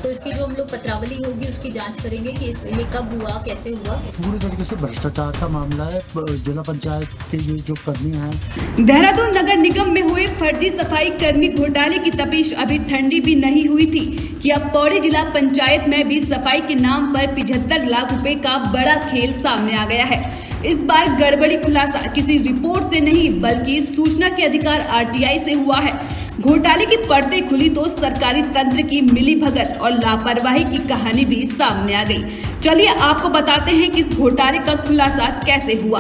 तो इसकी जो हम लोग पत्रावली होगी उसकी जांच करेंगे कि ये कब हुआ, कैसे हुआ। पूरी तरीके से भ्रष्टाचार का मामला है। जिला पंचायत के ये जो कर्मी हैं। देहरादून नगर निगम में हुए फर्जी सफाई कर्मी घोटाले की तपिश अभी ठंडी भी नहीं हुई थी कि अब पौड़ी जिला पंचायत में भी सफाई के नाम पर 75 लाख रुपए का बड़ा खेल सामने आ गया है। इस बार गड़बड़ी खुलासा किसी रिपोर्ट से नहीं बल्कि सूचना के अधिकार RTI से हुआ है। घोटाले की पर्दे खुली तो सरकारी तंत्र की मिलीभगत और लापरवाही की कहानी भी सामने आ गई। चलिए आपको बताते हैं कि इस घोटाले का खुलासा कैसे हुआ।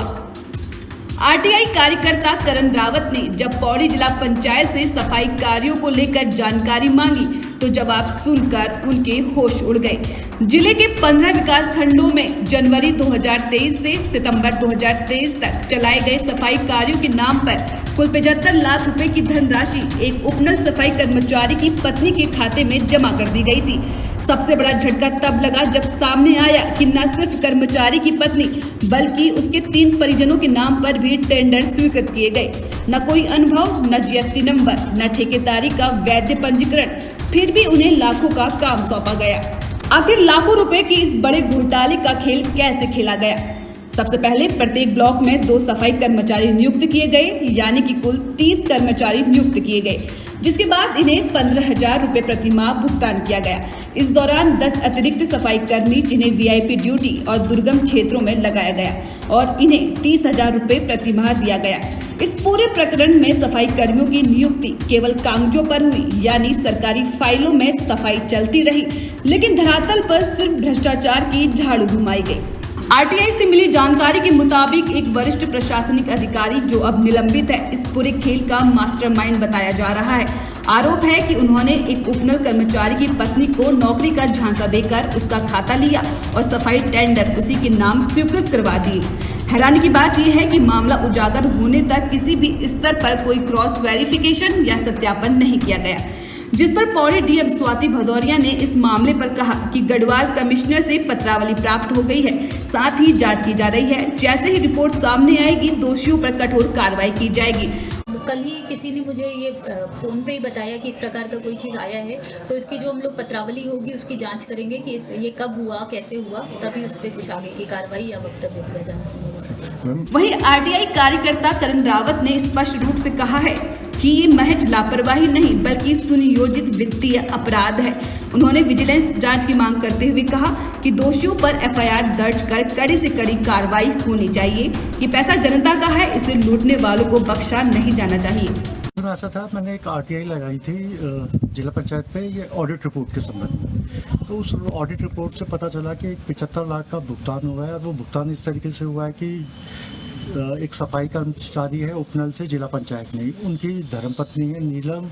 RTI कार्यकर्ता करण रावत ने जब पौड़ी जिला पंचायत से सफाई कार्यों को लेकर जानकारी मांगी तो जवाब सुनकर उनके होश उड़ गए। जिले के 15 विकास खंडों में जनवरी 2023 से सितंबर 2023 तक चलाए गए सफाई कार्यों के नाम पर कुल 75 लाख रुपए की धनराशि एक उपनल सफाई कर्मचारी की पत्नी के खाते में जमा कर दी गई थी। सबसे बड़ा झटका तब लगा जब सामने आया कि न सिर्फ कर्मचारी की पत्नी बल्कि उसके 3 परिजनों के नाम पर भी टेंडर स्वीकृत किए गए। न कोई अनुभव, न GST नंबर, न ठेकेदारी का वैध पंजीकरण, फिर भी उन्हें लाखों का काम सौंपा गया। आखिर लाखों रुपए की इस बड़े घोटाले का खेल कैसे खेला गया? सबसे पहले प्रत्येक ब्लॉक में 2 सफाई कर्मचारी नियुक्त किए गए, यानी कि कुल 30 कर्मचारी नियुक्त किए गए, जिसके बाद इन्हें 15,000 रुपए प्रति माह भुगतान किया गया। इस दौरान 10 अतिरिक्त सफाई कर्मी जिन्हें VIP ड्यूटी और दुर्गम क्षेत्रों में लगाया गया और इन्हें 30,000 रुपए प्रति माह दिया गया। इस पूरे प्रकरण में सफाई कर्मियों की नियुक्ति केवल कागजों पर हुई, यानी सरकारी फाइलों में सफाई चलती रही, लेकिन धरातल पर सिर्फ भ्रष्टाचार की झाड़ू घुमाई गई। RTI से मिली जानकारी के मुताबिक एक वरिष्ठ प्रशासनिक अधिकारी जो अब निलंबित है, इस पूरे खेल का मास्टरमाइंड बताया जा रहा है। आरोप है कि उन्होंने एक उपनल कर्मचारी की पत्नी को नौकरी का झांसा देकर उसका खाता लिया और सफाई टेंडर उसी के नाम स्वीकृत करवा दिए। हैरानी की बात यह है कि मामला उजागर होने तक किसी भी स्तर पर कोई क्रॉस वेरिफिकेशन या सत्यापन नहीं किया गया, जिस पर पौड़ी DM स्वाति भदौरिया ने इस मामले पर कहा कि गढ़वाल कमिश्नर से पत्रावली प्राप्त हो गई है, साथ ही जांच की जा रही है। जैसे ही रिपोर्ट सामने आएगी दोषियों पर कठोर कार्रवाई की जाएगी। कल ही किसी ने मुझे ये फोन पे ही बताया कि इस प्रकार का कोई चीज़ आया है, तो इसकी जो हम लोग पत्रावली होगी उसकी जांच करेंगे कि ये कब हुआ, कैसे हुआ, तभी उस पर कुछ आगे की कार्रवाई या वक्तव्य दिया जाना संभव है। वहीं RTI कार्यकर्ता करण रावत ने स्पष्ट रूप से कहा है कि ये महज लापरवाही नहीं बल्कि सुनियोजित वित्तीय अपराध है। उन्होंने विजिलेंस जांच की मांग करते हुए कहा कि दोषियों पर FIR दर्ज कर कड़ी से कड़ी कार्रवाई होनी चाहिए। ये पैसा जनता का है, इसे लूटने वालों को बख्शा नहीं जाना चाहिए। ऐसा था, मैंने एक RTI लगाई थी जिला पंचायत पे ये ऑडिट रिपोर्ट के संबंध में। तो उस ऑडिट रिपोर्ट से पता चला कि 75 लाख का भुगतान हुआ है और वो भुगतान इस तरीके से हुआ है कि एक सफाई कर्मचारी है उपनल से जिला पंचायत में, उनकी धर्मपत्नी है नीलम,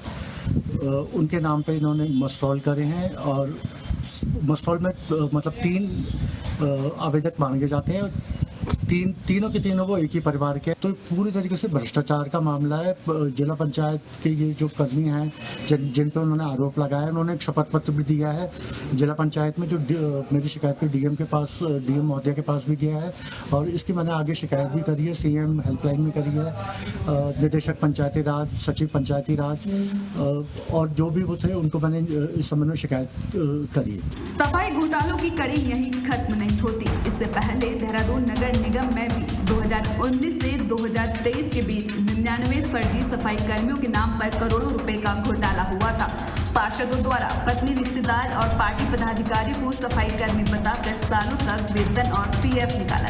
उनके नाम पे इन्होंने मस्ट्रॉल करे हैं और मस्ट्रॉल में मतलब 3 आवेदक मांगे जाते हैं। तीनों के तीनों वो एक ही परिवार के। तो पूरी तरीके से भ्रष्टाचार का मामला है। जिला पंचायत के ये जो कर्मी हैं जिन पे उन्होंने आरोप लगाया, उन्होंने एक शपथ पत्र भी दिया है जिला पंचायत में, जो मेरी शिकायत पे DM के पास, DM महोदय के पास भी गया है और इसकी मैंने आगे शिकायत भी करी है, CM हेल्पलाइन में करी है, निदेशक पंचायती राज, सचिव पंचायती राज और जो भी वो थे उनको मैंने इस संबंध में शिकायत करी है। सफाई घोटालों की कड़ी यहीं खत्म नहीं होती। इससे पहले देहरादून नगर निगम में भी 2019 से 2023 के बीच 99 फर्जी सफाई कर्मियों के नाम पर करोड़ों रुपए का घोटाला हुआ था। पार्षदों द्वारा पत्नी, रिश्तेदार और पार्टी पदाधिकारियों को सफाई कर्मी बताकर सालों तक वेतन और PF निकाला